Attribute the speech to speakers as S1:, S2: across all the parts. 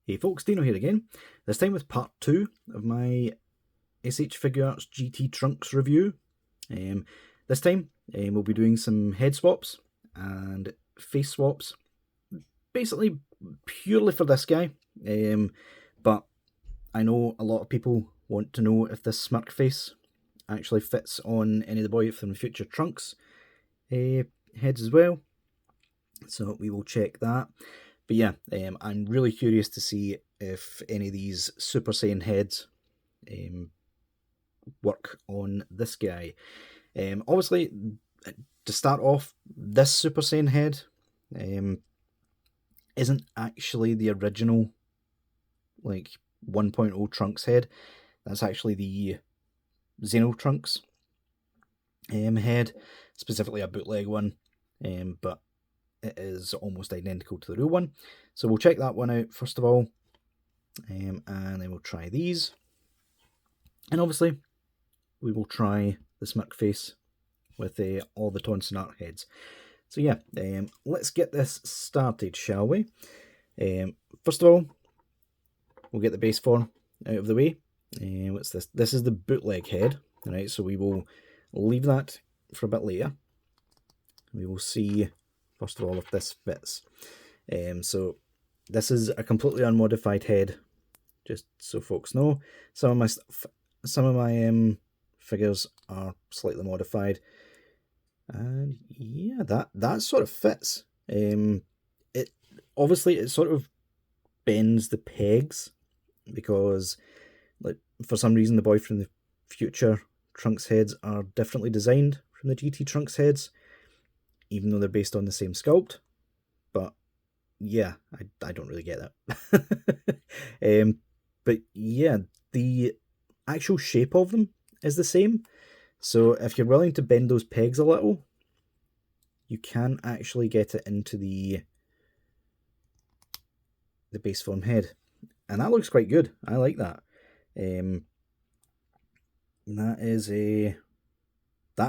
S1: Hey folks, Deano here again, this time with part 2 of my Figuarts GT Trunks review. This time we'll be doing some head swaps and face swaps, basically purely for this guy, but I know a lot of people want to know if this smirk face actually fits on any of the Boy from the Future Trunks heads as well, so we will check that. But yeah, I'm really curious to see if any of these Super Saiyan heads work on this guy. Obviously, to start off, this Super Saiyan head isn't actually the original, like, 1.0 Trunks head. That's actually the Xeno Trunks head, specifically a bootleg one, but it is almost identical to the real one. So we'll check that one out first of all, and then we'll try these. And obviously, we will try the smirk face with all the Tonson Art heads. So yeah, let's get this started, shall we? First of all, we'll get the base form out of the way. What's this? This is the bootleg head, right? So we will leave that for a bit later. We will see first of all if this fits. So this is a completely unmodified head, just so folks know. Some of my figures are slightly modified, and yeah, that sort of fits. It obviously it sort of bends the pegs because, like, for some reason the Boy from the Future Trunks heads are differently designed from the GT Trunks heads, even though they're based on the same sculpt. But yeah, I don't really get that. But yeah, the actual shape of them is the same. So if you're willing to bend those pegs a little, you can actually get it into the base form head. And that looks quite good. I like that. That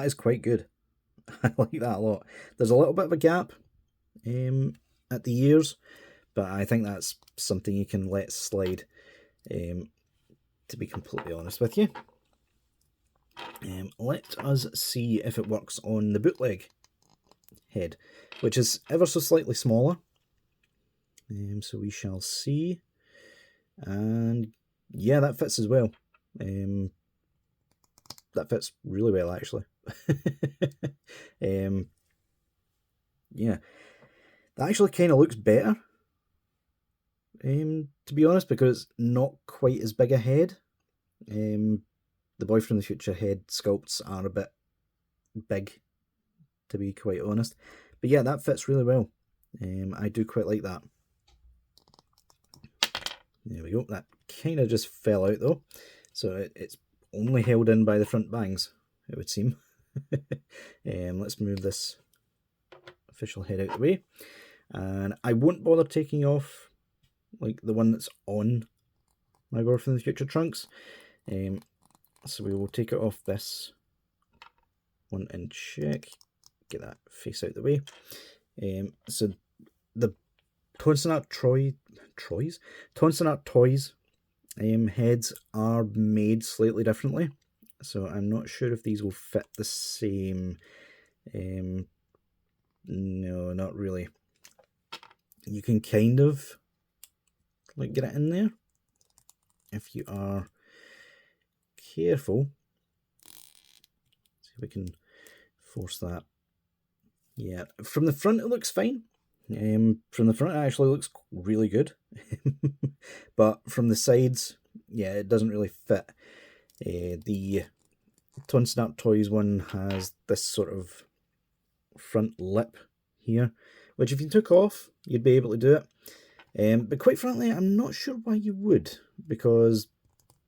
S1: is quite good. I like that a lot. There's a little bit of a gap at the ears, but I think that's something you can let slide, to be completely honest with you. Let us see if it works on the bootleg head, which is ever so slightly smaller. So we shall see. And yeah, that fits as well. That fits really well, actually. Yeah, that actually kind of looks better, to be honest, because it's not quite as big a head. The Boy from the Future head sculpts are a bit big, to be quite honest. But yeah, that fits really well. I do quite like that. There we go. That kind of just fell out though, so it's only held in by the front bangs, it would seem. Let's move this official head out of the way, and I won't bother taking off like the one that's on my Boy from the Future Trunks. So we will take it off this one and check. Get that face out of the way. So the Tonson Art Toys heads are made slightly differently, so I'm not sure if these will fit the same. No, not really. You can kind of like get it in there if you are careful. See if we can force that. Yeah, from the front it looks fine. From the front it actually looks really good. But from the sides, yeah, it doesn't really fit. The Tonson Art Toys one has this sort of front lip here, which if you took off, you'd be able to do it. But quite frankly, I'm not sure why you would, because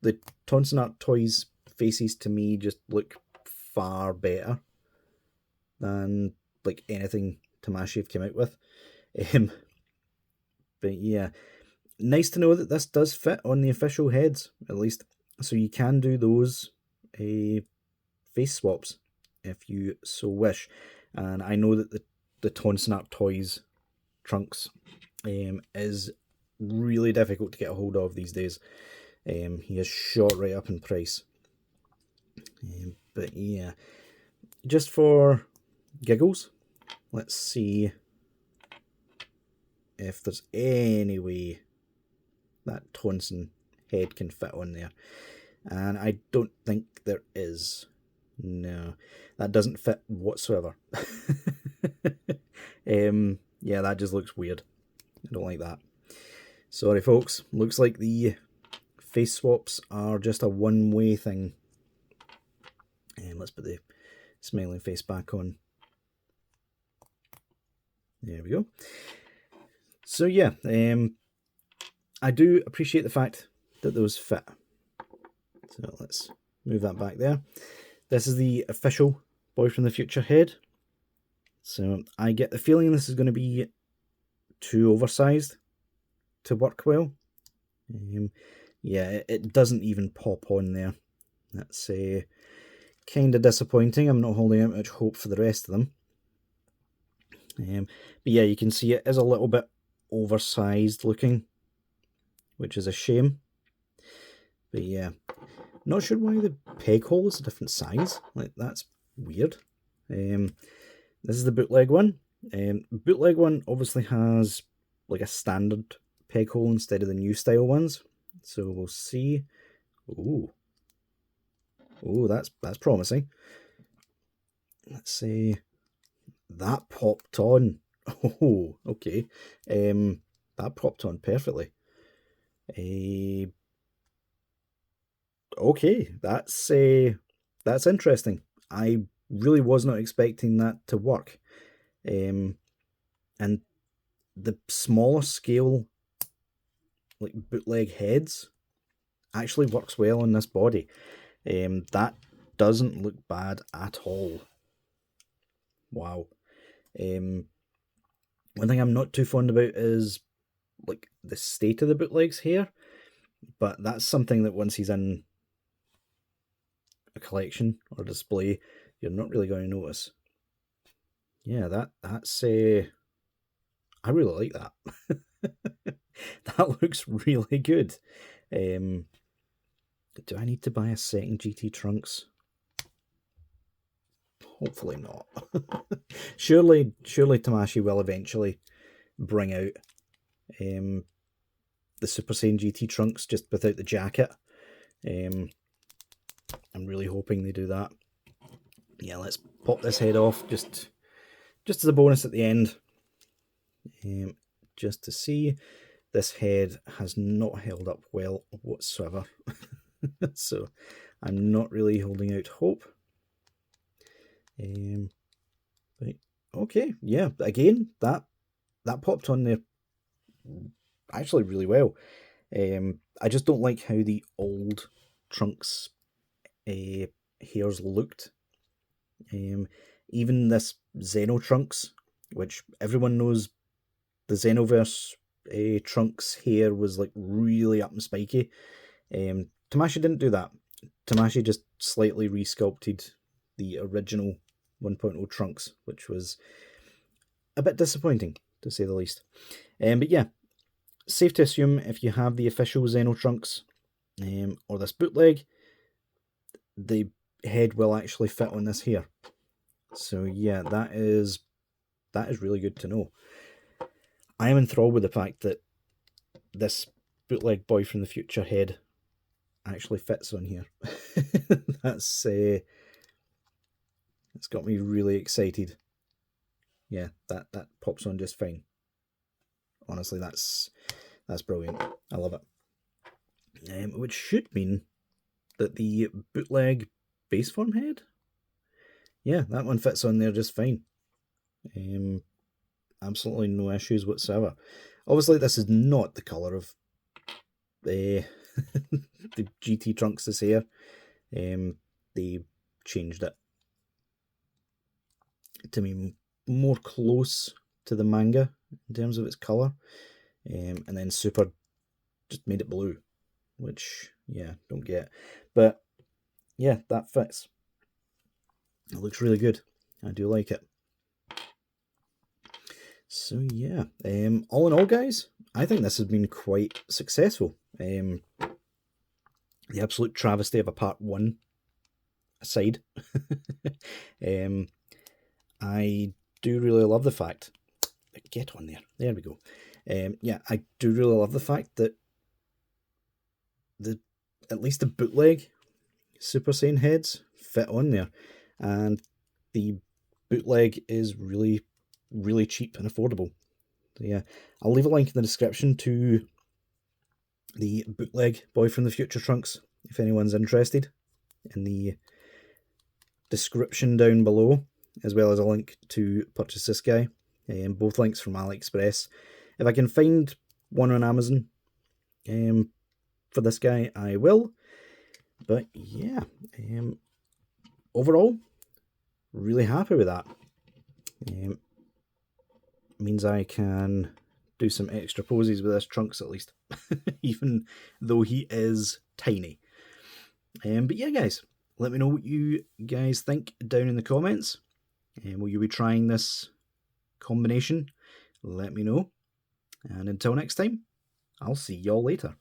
S1: the Tonson Art Toys faces to me just look far better than like anything Tamashii came out with. But yeah, nice to know that this does fit on the official heads, at least. So you can do those face swaps if you so wish. And I know that the Tonson Art Toys Trunks is really difficult to get a hold of these days. He has shot right up in price. But yeah, just for giggles, let's see if there's any way that Tonson head can fit on there. And I don't think there is. No, that doesn't fit whatsoever. Yeah, that just looks weird. I don't like that. Sorry folks, looks like the face swaps are just a one-way thing. Let's put the smiling face back on. There we go. So yeah, I do appreciate the fact that those fit. So let's move that back there. This is the official Boy from the Future head. So I get the feeling this is going to be too oversized to work well. Yeah, it doesn't even pop on there. That's kind of disappointing. I'm not holding out much hope for the rest of them. But yeah, you can see it is a little bit oversized looking, which is a shame. But yeah, not sure why the peg hole is a different size. Like, that's weird. This is the bootleg one. Bootleg one obviously has like a standard peg hole instead of the new style ones. So we'll see. Ooh, that's promising. Let's see. That popped on. Oh, okay. That popped on perfectly. Okay, that's interesting. I really was not expecting that to work. And the smaller scale, like bootleg heads, actually works well on this body. That doesn't look bad at all. Wow. One thing I'm not too fond about is like the state of the bootlegs here, but that's something that once he's in a collection or display, you're not really going to notice. Yeah, that's I really like that. That looks really good. Do I need to buy a second GT Trunks? Hopefully not. Surely Tamashii will eventually bring out the Super Saiyan GT Trunks just without the jacket. I'm really hoping they do that. Yeah, let's pop this head off just as a bonus at the end. Just to see, this head has not held up well whatsoever. So I'm not really holding out hope. Right. Okay, yeah, again, that popped on there actually really well. I just don't like how the old Trunks hairs looked. Even this Xeno Trunks, which everyone knows the Xenoverse Trunks hair was like really up and spiky. Tamashii didn't do that. Tamashii just slightly resculpted the original 1.0 Trunks, which was a bit disappointing, to say the least. But yeah, safe to assume if you have the official Xeno Trunks or this bootleg, the head will actually fit on this here. So yeah, that is really good to know. I am enthralled with the fact that this bootleg Boy from the Future head actually fits on here. That's it's got me really excited. Yeah, that pops on just fine. Honestly, that's brilliant. I love it. Which should mean that the bootleg base form head, yeah, that one fits on there just fine. Absolutely no issues whatsoever. Obviously, this is not the colour of the GT Trunks this here. They changed it to be more close to the manga in terms of its colour, and then Super just made it blue, which, yeah, don't get. But yeah, that fits. It looks really good. I do like it. So yeah, all in all, guys, I think this has been quite successful. The absolute travesty of a part 1 aside, I do really love the fact, get on there we go. Yeah, I do really love the fact that at least the bootleg Super Saiyan heads fit on there, and the bootleg is really, really cheap and affordable. So yeah, I'll leave a link in the description to the bootleg Boy from the Future trunks if anyone's interested, in the description down below, as well as a link to purchase this guy. Both links from AliExpress. If I can find one on Amazon for this guy, I will. But yeah, overall, really happy with that. Means I can do some extra poses with this Trunks at least, even though he is tiny. But yeah, guys, let me know what you guys think down in the comments. Will you be trying this combination? Let me know. And until next time, I'll see y'all later.